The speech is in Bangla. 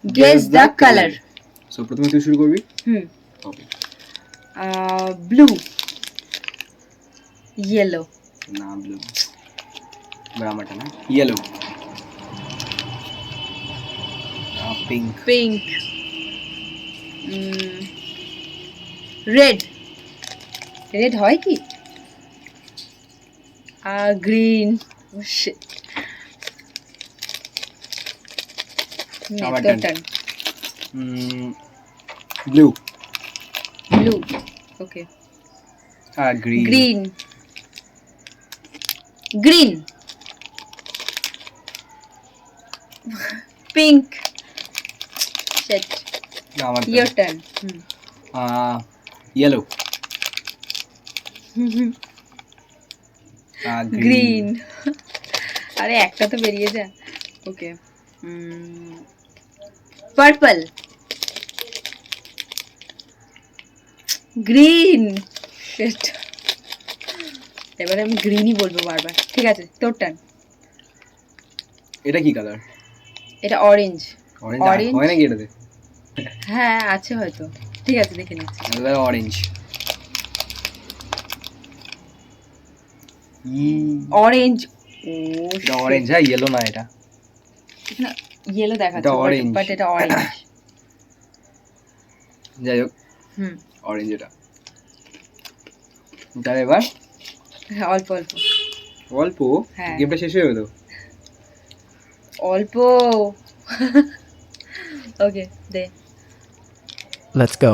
Guess the color. সো প্রথমে তুই শুরু করবি। হুম। ওকে। Blue. Yellow. না ব্লু, এবার আমারটা না, yellow, pink, Pink. Red. Red হয় কি? Green. Oh shit. আমার তোর turn. turn. Blue, Blue. Okay. আর green, Green. Green. Pink. Shit. আমার Your turn. Yellow, green. আরে একটা তো বেরিয়ে যা। ওকে, পার্পল, গ্রিন। শিট, এবারে আমি গ্রিনই বলবো বারবার। ঠিক আছে, তোর টার্ন। এটা কি কালার? এটা অরেঞ্জ। Orange Orange? হয় নাকি এটাতে? হ্যাঁ আছে হয়তো, ঠিক আছে দেখে নিচ্ছি। এবার অরেঞ্জ, অরেঞ্জ। ও এটা অরেঞ্জ, হ্যাঁ ইয়েলো না, এটা ইয়েলো এটা দেখাচ্ছে orange. বাট এটা অরেঞ্জ। যাই হোক, হুম, অরেঞ্জ এটা। তার এবার হ্যাঁ অল্প অল্প অল্প, হ্যাঁ। গেমটা শেষ হয়ে গেল। অল্প। ওকে দে। Let's go.